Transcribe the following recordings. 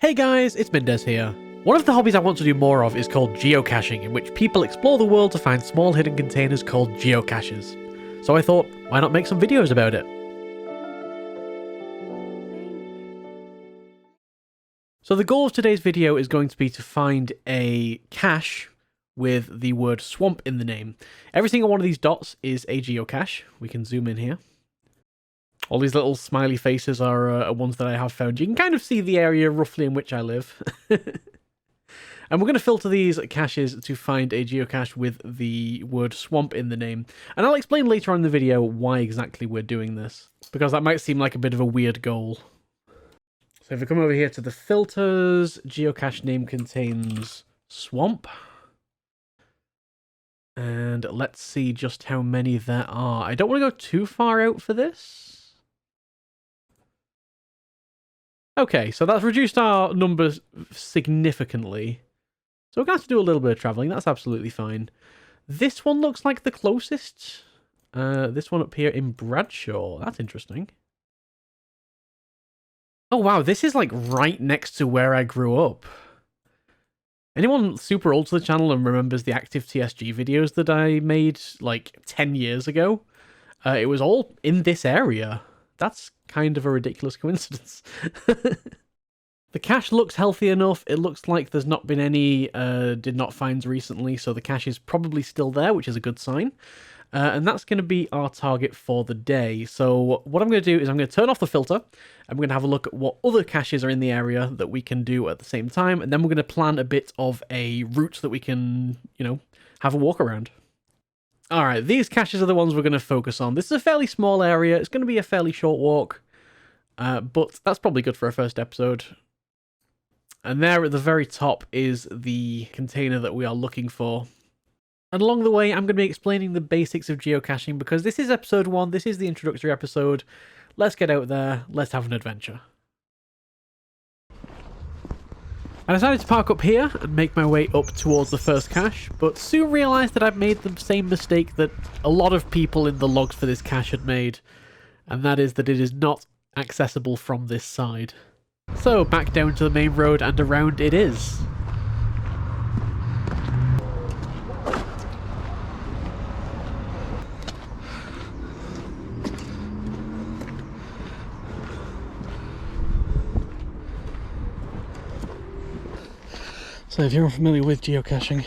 Hey guys, it's Mindez here. One of the hobbies I want to do more of is called geocaching, in which people explore the world to find small hidden containers called geocaches. So I thought, why not make some videos about it? So the goal of today's video is going to be to find a cache with the word swamp in the name. Every single one of these dots is a geocache. We can zoom in here. All these little smiley faces are ones that I have found. You can kind of see the area roughly in which I live. And we're going to filter these caches to find a geocache with the word swamp in the name. And I'll explain later on in the video why exactly we're doing this, because that might seem like a bit of a weird goal. So if we come over here to the filters, geocache name contains swamp. And let's see just how many there are. I don't want to go too far out for this. Okay, so that's reduced our numbers significantly. So we're going to have to do a little bit of travelling. That's absolutely fine. This one looks like the closest. This one up here in Bradshaw. That's interesting. Oh, wow. This is like right next to where I grew up. Anyone super old to the channel and remembers the active TSG videos that I made like 10 years ago? It was all in this area. That's kind of a ridiculous coincidence. The cache looks healthy enough. It looks like there's not been any did not finds recently, so the cache is probably still there, which is a good sign. And that's going to be our target for the day. So what I'm going to do is I'm going to turn off the filter, and we're going to have a look at what other caches are in the area that we can do at the same time, and then we're going to plan a bit of a route that we can, have a walk around. Alright, these caches are the ones we're going to focus on. This is a fairly small area. It's going to be a fairly short walk, but that's probably good for a first episode. And there at the very top is the container that we are looking for. And along the way, I'm going to be explaining the basics of geocaching, because this is episode 1, this is the introductory episode. Let's get out there, let's have an adventure. I decided to park up here and make my way up towards the first cache, but soon realised that I'd made the same mistake that a lot of people in the logs for this cache had made, and that is that it is not accessible from this side. So back down to the main road and around it is. So if you're unfamiliar with geocaching,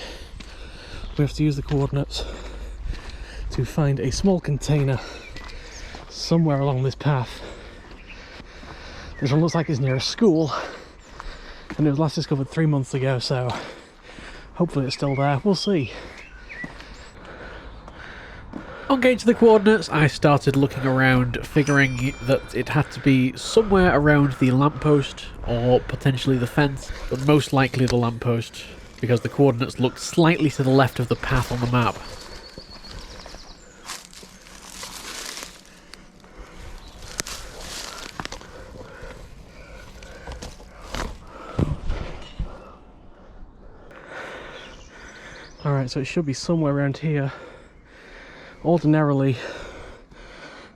we have to use the coordinates to find a small container somewhere along this path. This one looks like it's near a school, and it was last discovered 3 months ago, so hopefully it's still there. We'll see. On getting to the coordinates, I started looking around, figuring that it had to be somewhere around the lamppost, or potentially the fence, but most likely the lamppost, because the coordinates looked slightly to the left of the path on the map. Alright, so it should be somewhere around here. Ordinarily,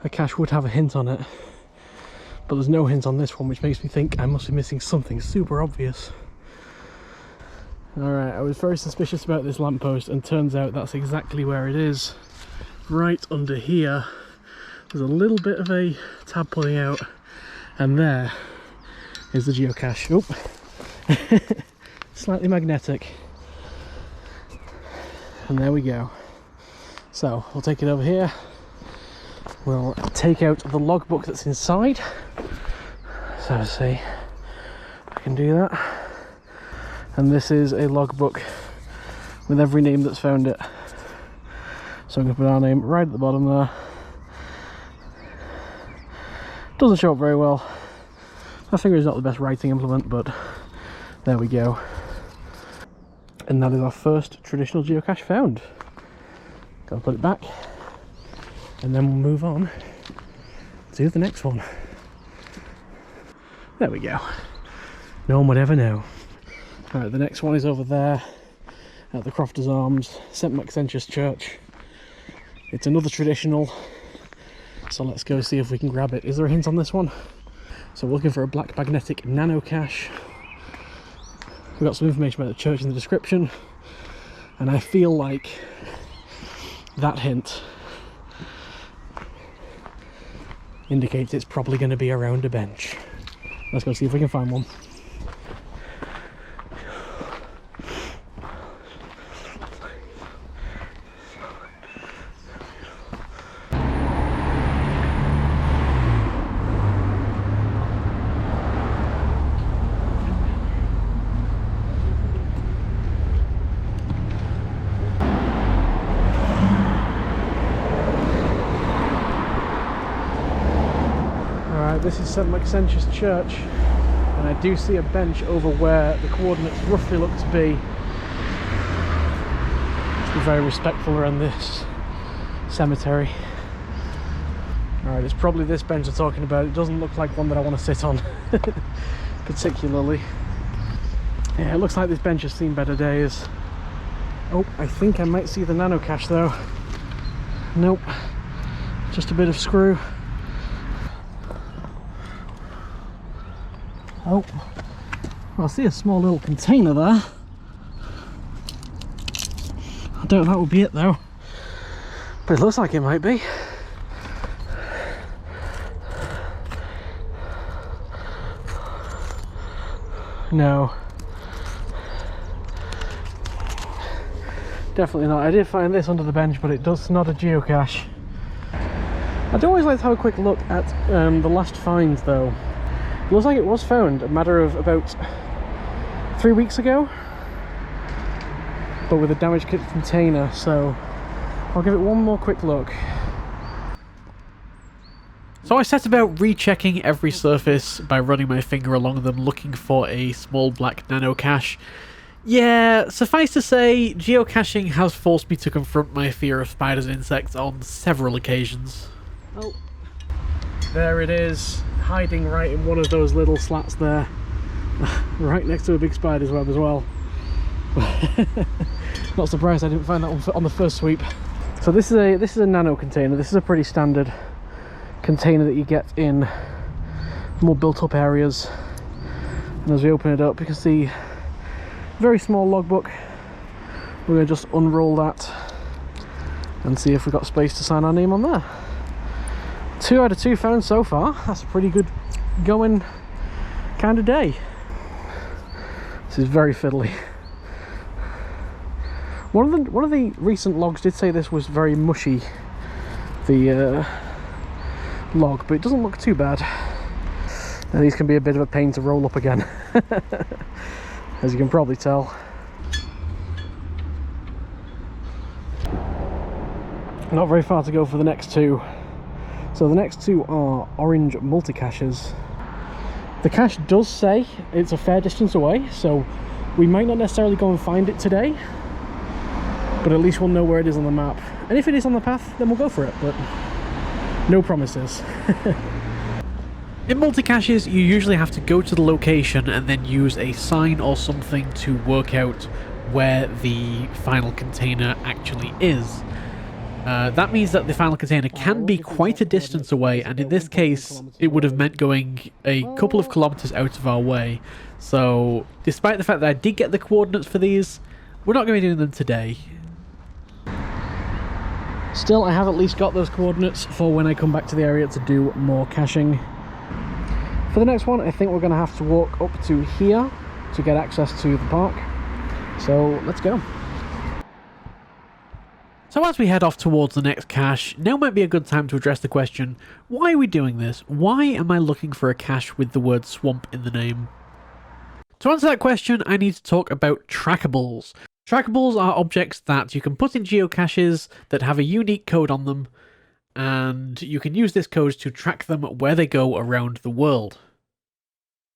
a cache would have a hint on it, but there's no hint on this one, which makes me think I must be missing something super obvious. Alright, I was very suspicious about this lamppost, and turns out that's exactly where it is. Right under here, there's a little bit of a tab pulling out, and there is the geocache. Oop! Slightly magnetic. And there we go. So we'll take it over here, we'll take out the logbook that's inside, so let's see if I can do that, and this is a logbook with every name that's found it, so I'm going to put our name right at the bottom there. Doesn't show up very well, my finger is not the best writing implement, but there we go, and that is our first traditional geocache found. Gotta put it back, and then we'll move on to the next one. There we go. No one would ever know. Alright, the next one is over there at the Crofters Arms, St Maxentius Church. It's another traditional, so let's go see if we can grab it. Is there a hint on this one? So we're looking for a black magnetic nano cache. We've got some information about the church in the description, and I feel like that hint indicates it's probably going to be around a bench. Let's go see if we can find one. This is St Maxentius Church, and I do see a bench over where the coordinates roughly look to be. Let's be very respectful around this cemetery. Alright, it's probably this bench I'm talking about. It doesn't look like one that I want to sit on particularly. Yeah, it looks like this bench has seen better days. Oh, I think I might see the nano cache though. Nope, just a bit of screw. Oh, well, I see a small little container there. I don't know if that would be it though, but it looks like it might be. No, definitely not. I did find this under the bench, but it does not a geocache. I'd always like to have a quick look at the last find though. It looks like it was found a matter of about 3 weeks ago, but with a damaged container, so I'll give it one more quick look. So I set about rechecking every surface by running my finger along them, looking for a small black nano cache. Yeah, suffice to say, geocaching has forced me to confront my fear of spiders and insects on several occasions. Oh, there it is, hiding right in one of those little slats there, right next to a big spider's web as well. Not surprised I didn't find that one on the first sweep. So this is a nano container. This is a pretty standard container that you get in more built up areas, and as we open it up you can see very small logbook. We're going to just unroll that and see if we've got space to sign our name on there. 2 out of 2 found so far. That's a pretty good going kind of day. This is very fiddly. One of the recent logs did say this was very mushy, the log, but it doesn't look too bad. And these can be a bit of a pain to roll up again, as you can probably tell. Not very far to go for the next 2. So the next 2 are orange multi-caches. The cache does say it's a fair distance away, so we might not necessarily go and find it today, but at least we'll know where it is on the map. And if it is on the path, then we'll go for it, but no promises. In multi-caches, you usually have to go to the location and then use a sign or something to work out where the final container actually is. That means that the final container can be quite a distance away, and in this case it would have meant going a couple of kilometers out of our way. So despite the fact that I did get the coordinates for these, we're not going to be doing them today. Still, I have at least got those coordinates for when I come back to the area to do more caching. For the next one, I think we're going to have to walk up to here to get access to the park. So let's go. So as we head off towards the next cache, now might be a good time to address the question, why are we doing this? Why am I looking for a cache with the word swamp in the name? To answer that question, I need to talk about trackables. Trackables are objects that you can put in geocaches that have a unique code on them, and you can use this code to track them where they go around the world.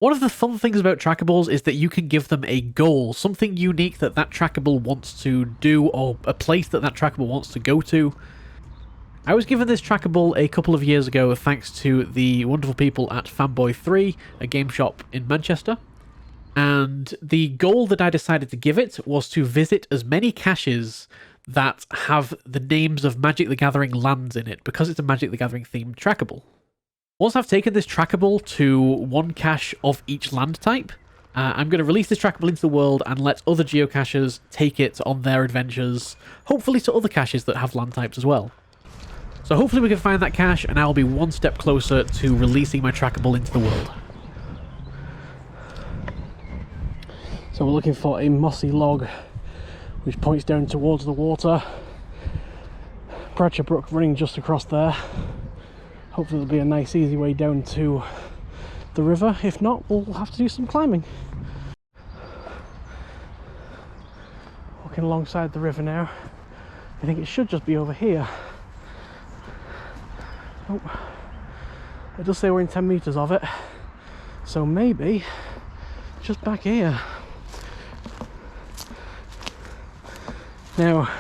One of the fun things about trackables is that you can give them a goal, something unique that that trackable wants to do, or a place that that trackable wants to go to. I was given this trackable a couple of years ago thanks to the wonderful people at Fanboy3, a game shop in Manchester. And the goal that I decided to give it was to visit as many caches that have the names of Magic the Gathering lands in it, because it's a Magic the Gathering themed trackable. Once I've taken this trackable to one cache of each land type, I'm going to release this trackable into the world and let other geocachers take it on their adventures, hopefully to other caches that have land types as well. So hopefully we can find that cache, and I'll be one step closer to releasing my trackable into the world. So we're looking for a mossy log which points down towards the water. Bradshaw Brook running just across there. Hopefully there'll be a nice easy way down to the river. If not, we'll have to do some climbing. Walking alongside the river now. I think it should just be over here. Oh, it does say we're in 10 metres of it, so maybe just back here. Now,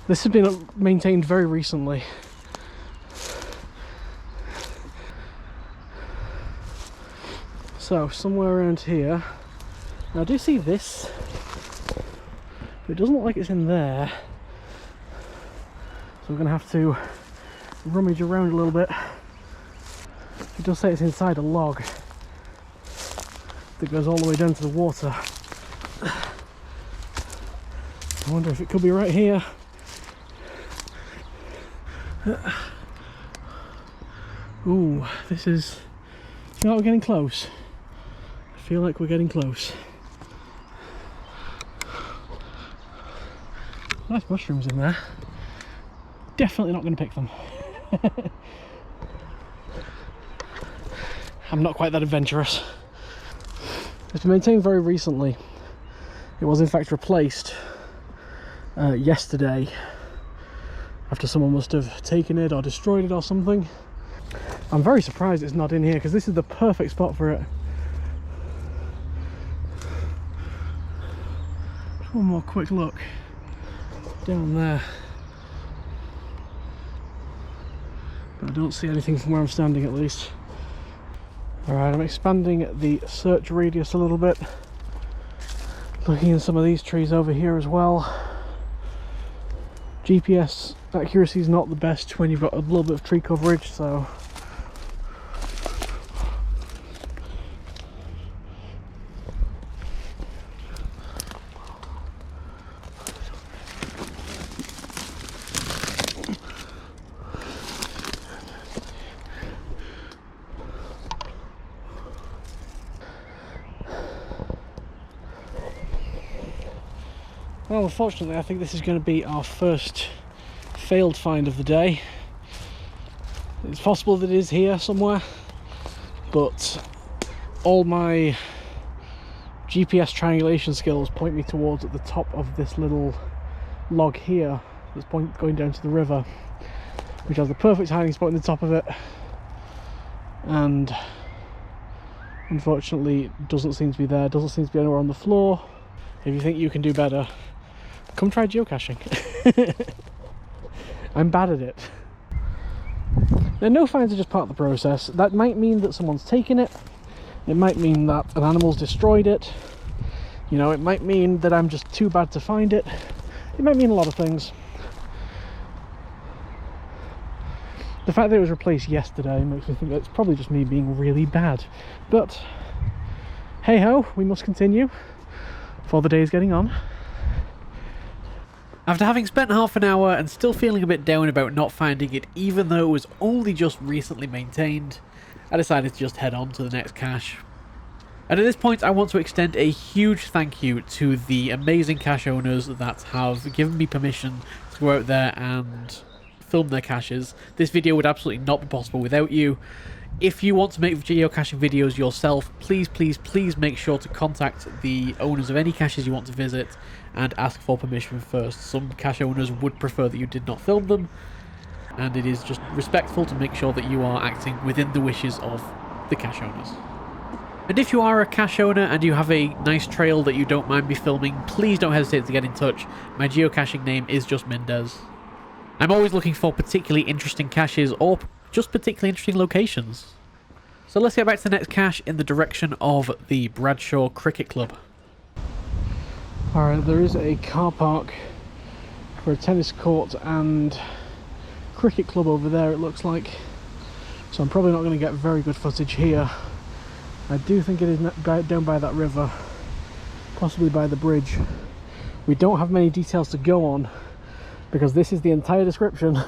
this has been maintained very recently. So, somewhere around here. Now, I do see this, but it doesn't look like it's in there. So, we're going to have to rummage around a little bit. It does say it's inside a log that goes all the way down to the water. I wonder if it could be right here. Ooh, this is... You know what, we're getting close. I feel like we're getting close. Nice mushrooms in there. Definitely not going to pick them. I'm not quite that adventurous. It's been maintained very recently. It was in fact replaced yesterday, after someone must have taken it or destroyed it or something. I'm very surprised it's not in here, because this is the perfect spot for it. One more quick look down there, but I don't see anything from where I'm standing, at least. Alright, I'm expanding the search radius a little bit, looking in some of these trees over here as well. GPS accuracy is not the best when you've got a little bit of tree coverage, so well, unfortunately, I think this is going to be our first failed find of the day. It's possible that it is here somewhere, but all my GPS triangulation skills point me towards at the top of this little log here that's going down to the river, which has the perfect hiding spot in the top of it, and unfortunately doesn't seem to be there, doesn't seem to be anywhere on the floor. If you think you can do better, come try geocaching. I'm bad at it. Now, no finds are just part of the process. That might mean that someone's taken it. It might mean that an animal's destroyed it. You know, it might mean that I'm just too bad to find it. It might mean a lot of things. The fact that it was replaced yesterday makes me think that it's probably just me being really bad. But hey ho, we must continue, for the day is getting on. After having spent half an hour and still feeling a bit down about not finding it, even though it was only just recently maintained, I decided to just head on to the next cache. And at this point, I want to extend a huge thank you to the amazing cache owners that have given me permission to go out there and film their caches. This video would absolutely not be possible without you. If you want to make geocaching videos yourself, please make sure to contact the owners of any caches you want to visit and ask for permission first. Some cache owners would prefer that you did not film them, and it is just respectful to make sure that you are acting within the wishes of the cache owners. And if you are a cache owner and you have a nice trail that you don't mind me filming, please don't hesitate to get in touch. My geocaching name is just Mindez. I'm always looking for particularly interesting caches or just particularly interesting locations. So let's get back to the next cache in the direction of the Bradshaw Cricket Club. Alright, there is a car park for a tennis court and cricket club over there, it looks like. So I'm probably not going to get very good footage here. I do think it is down by that river, possibly by the bridge. We don't have many details to go on because this is the entire description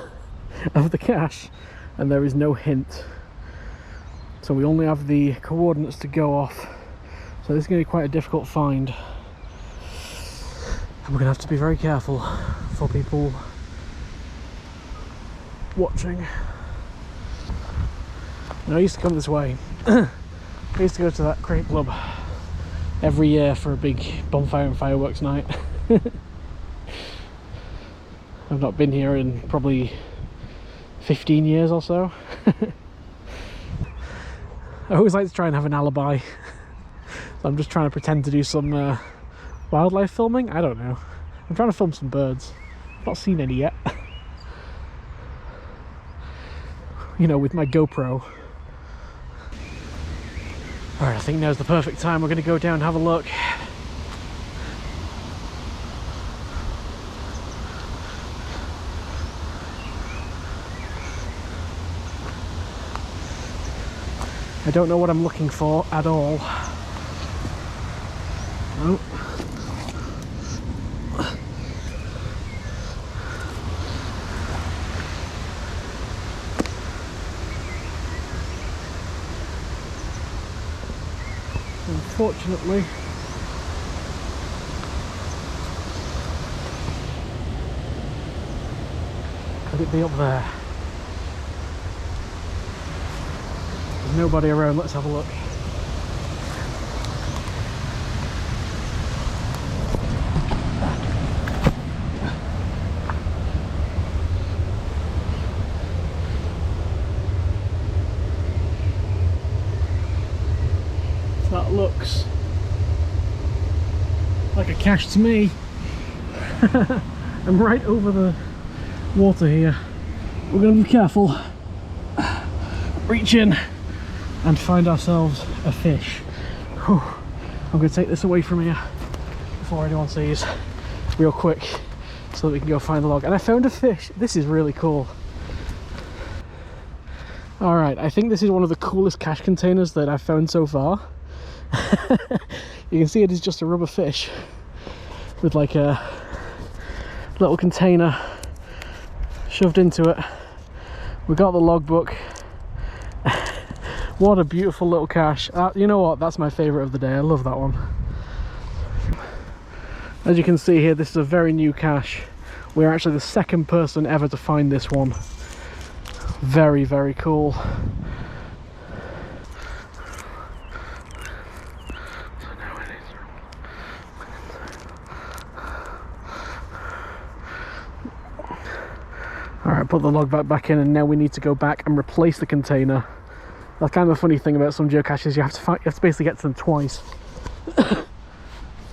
of the cache and there is no hint. So we only have the coordinates to go off. So this is going to be quite a difficult find. And we're going to have to be very careful for people watching. And I used to come this way. I used to go to that crate club every year for a big bonfire and fireworks night. I've not been here in probably 15 years or so. I always like to try and have an alibi. So I'm just trying to pretend to do some wildlife filming. I don't know. I'm trying to film some birds. I've not seen any yet. You know, with my GoPro. Alright, I think now's the perfect time. We're going to go down and have a look. I don't know what I'm looking for at all. Oh. Unfortunately, could it be up there? There's nobody around. Let's have a look. That looks like a cache to me. I'm right over the water here. We're going to be careful. Reach in and find ourselves a fish. Whew. I'm going to take this away from here before anyone sees, real quick, so that we can go find the log. And I found a fish. This is really cool. Alright, I think this is one of the coolest cache containers that I've found so far. You can see it is just a rubber fish with like a little container shoved into it. We got the logbook. What a beautiful little cache. You know what, that's my favourite of the day. I love that one. As you can see here, this is a very new cache. We're actually the second person ever to find this one. Very, very cool. Alright, put the log back in, and now we need to go back and replace the container. That's kind of a funny thing about some geocaches, you have to basically get to them twice.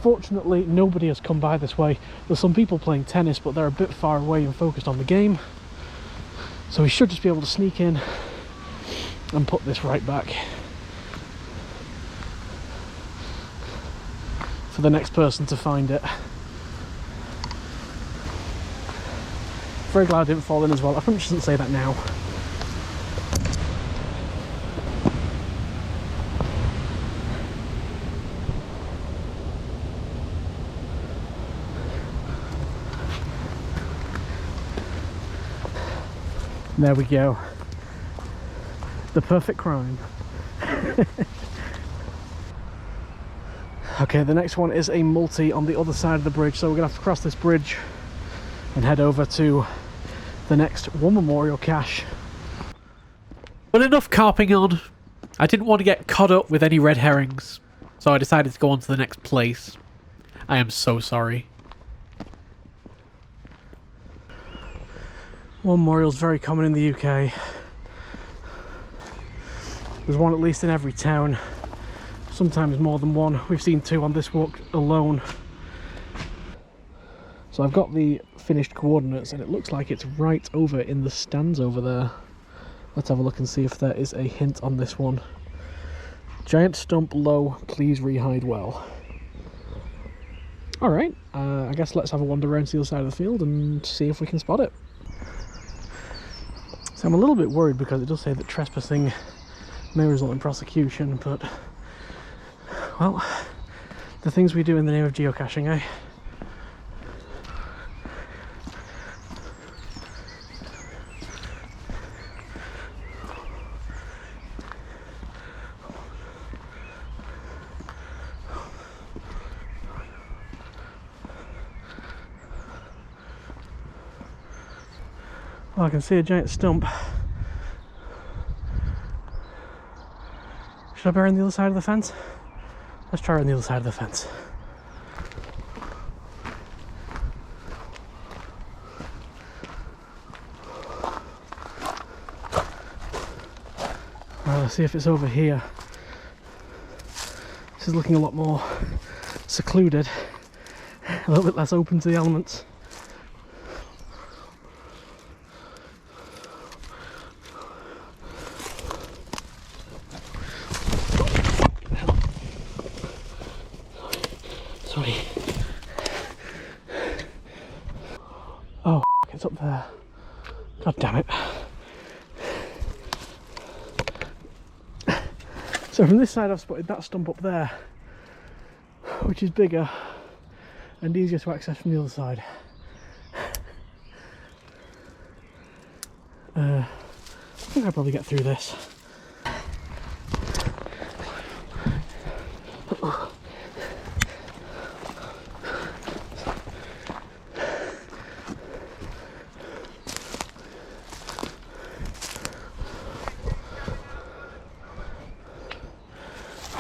Fortunately, nobody has come by this way. There's some people playing tennis, but they're a bit far away and focused on the game. So we should just be able to sneak in and put this right back for the next person to find it. Very glad I didn't fall in as well. I probably shouldn't say that now. There we go. The perfect crime. Okay, the next one is a multi on the other side of the bridge, so we're gonna have to cross this bridge and head over to the next War Memorial cache. But enough carping on. I didn't want to get caught up with any red herrings, so I decided to go on to the next place. I am so sorry. War Memorial is very common in the UK. There's one at least in every town, sometimes more than one. We've seen two on this walk alone. So I've got the finished coordinates and it looks like it's right over in the stands over there. Let's have a look and see if there is a hint on this one. Giant stump low, please re-hide well. Alright, I guess let's have a wander around to the other side of the field and see if we can spot it. So I'm a little bit worried because it does say that trespassing may result in prosecution, but Well, the things we do in the name of geocaching, eh? Well, I can see a giant stump. Should I bury on the other side of the fence? Let's try on the other side of the fence. Well, let's see if it's over here. This is looking a lot more secluded, a little bit less open to the elements. Sorry. Oh, it's up there. God damn it. So from this side I've spotted that stump up there, which is bigger and easier to access from the other side. I think I'll probably get through this.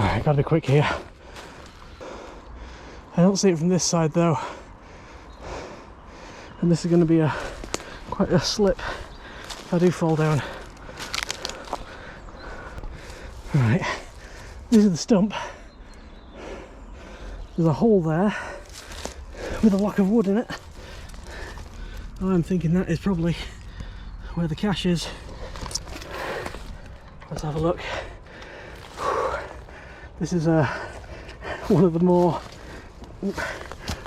Alright, gotta be quick here. I don't see it from this side though, and this is going to be quite a slip if I do fall down. Alright, this is the stump. There's a hole there with a lock of wood in it. I'm thinking that is probably where the cache is. Let's have a look. This is one of the more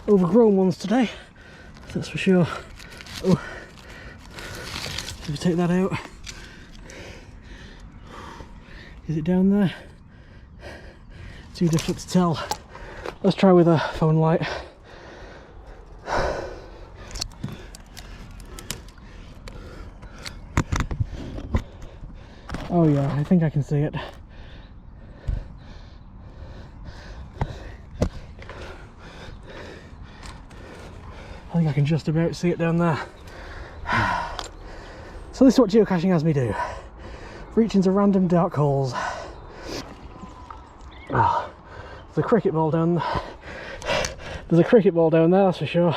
overgrown ones today, that's for sure. Oh, if we take that out, is it down there? Too difficult to tell. Let's try with a phone light. Oh yeah, I think I can see it. I think I can just about see it down there. So this is what geocaching has me do. Reach into random dark holes. Oh, there's a cricket ball down there. There's a cricket ball down there, that's for sure.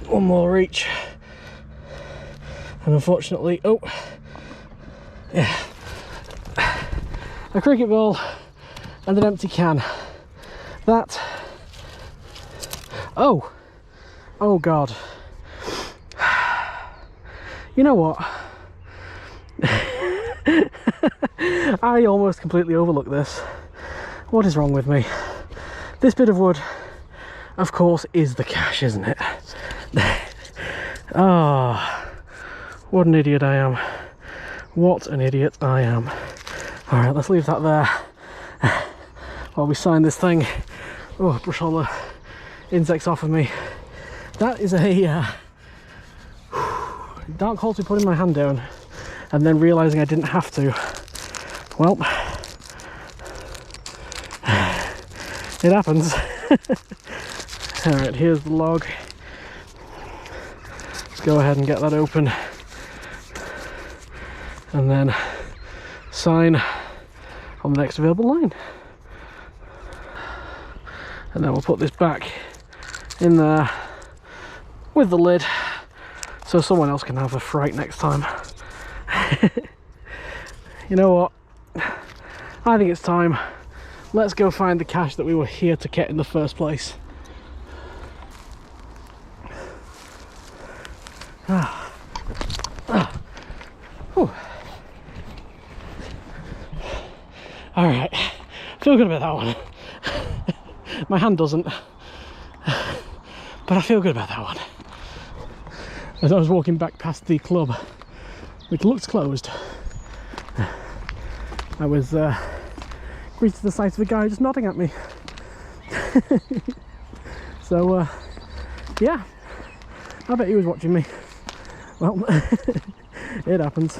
One more reach. And unfortunately, oh, yeah. A cricket ball and an empty can. That, oh god, you know what, I almost completely overlooked this. What is wrong with me? This bit of wood, of course, is the cache, isn't it? Ah, oh, what an idiot I am. What an idiot I am. Alright, let's leave that there while we sign this thing. Oh, brush all the insects off of me. That is a dark hole to put in my hand down and then realising I didn't have to. Well, it happens. Alright, here's the log. Let's go ahead and get that open and then sign on the next available line. And then we'll put this back in there with the lid so someone else can have a fright next time. You know what? I think it's time. Let's go find the cache that we were here to get in the first place. Alright, feel good about that one. My hand doesn't, but I feel good about that one. As I was walking back past the club, which looks closed, I was greeted to the sight of a guy just nodding at me. So yeah, I bet he was watching me. Well, it happens.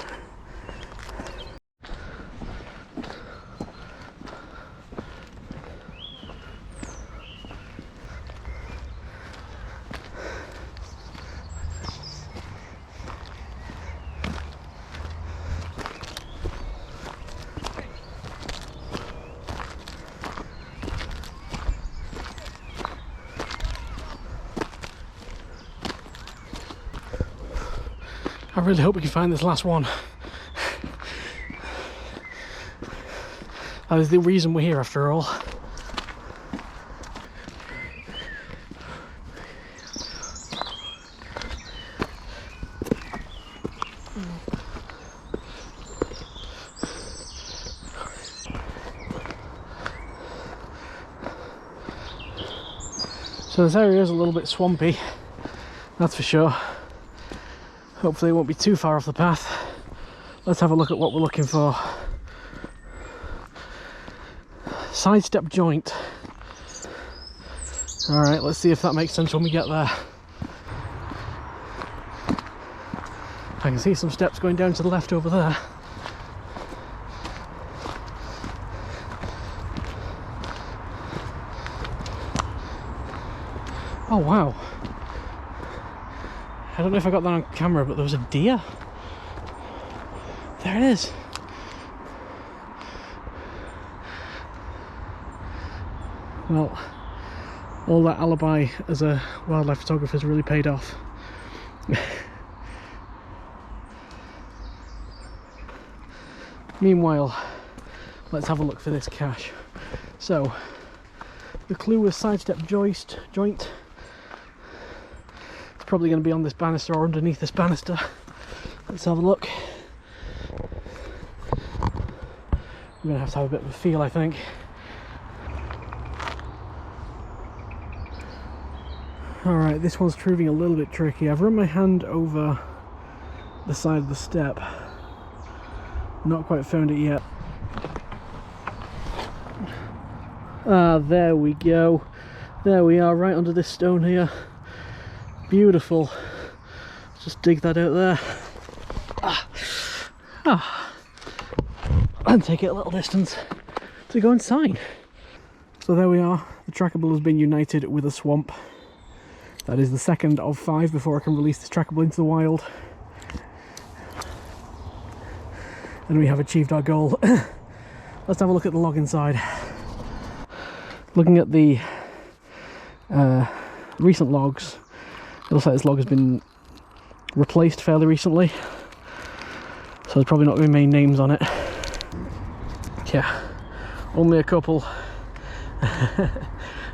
I really hope we can find this last one. That is the reason we're here after all. So this area is a little bit swampy, that's for sure. Hopefully it won't be too far off the path. Let's have a look at what we're looking for. Sidestep joint. Alright, let's see if that makes sense when we get there. I can see some steps going down to the left over there. Oh wow. I don't know if I got that on camera, but there was a deer. There it is. Well, all that alibi as a wildlife photographer has really paid off. Meanwhile, let's have a look for this cache. So, the clue was sidestep joint. Probably going to be on this banister or underneath this banister. Let's have a look. I'm going to have a bit of a feel, I think. Alright, this one's proving a little bit tricky. I've run my hand over the side of the step. Not quite found it yet. Ah, there we go. There we are, right under this stone here. Beautiful. Just dig that out there. And take it a little distance to go inside. So there we are. The trackable has been united with a swamp. That is the second of 5 before I can release this trackable into the wild. And we have achieved our goal. Let's have a look at the log inside. Looking at the recent logs, it looks like this log has been replaced fairly recently, so there's probably not going to be many names on it. Yeah, only a couple.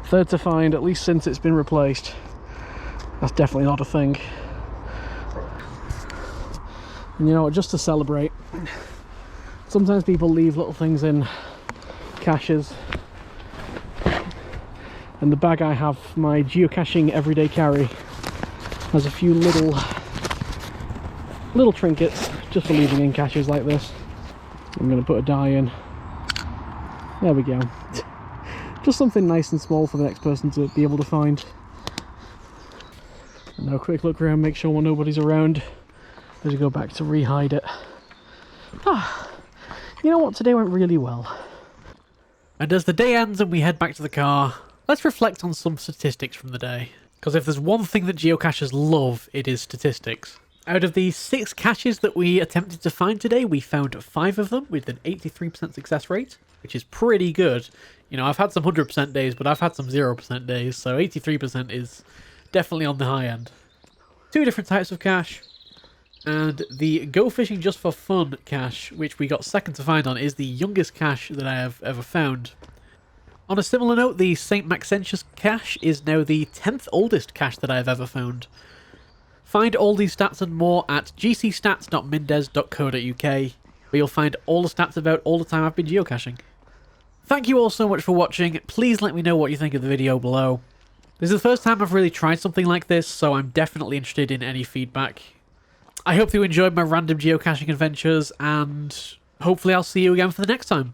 Third to find, at least since it's been replaced. That's definitely not a thing. And you know what, just to celebrate, sometimes people leave little things in caches, and the bag I have, my geocaching everyday carry, has a few little trinkets just for leaving in caches like this. I'm going to put a die in. There we go. Just something nice and small for the next person to be able to find. And now a quick look around, make sure nobody's around as we go back to re-hide it. You know what, today went really well. And as the day ends and we head back to the car, let's reflect on some statistics from the day. Because if there's one thing that geocachers love, it is statistics. Out of the 6 caches that we attempted to find today, we found 5 of them with an 83% success rate, which is pretty good. You know, I've had some 100% days, but I've had some 0% days, so 83% is definitely on the high end. 2 different types of cache, and the Go Fishing Just for Fun cache, which we got second to find on, is the youngest cache that I have ever found. On a similar note, the St. Maxentius cache is now the 10th oldest cache that I have ever found. Find all these stats and more at gcstats.mindez.co.uk, where you'll find all the stats about all the time I've been geocaching. Thank you all so much for watching. Please let me know what you think of the video below. This is the first time I've really tried something like this, so I'm definitely interested in any feedback. I hope you enjoyed my random geocaching adventures, and hopefully I'll see you again for the next time.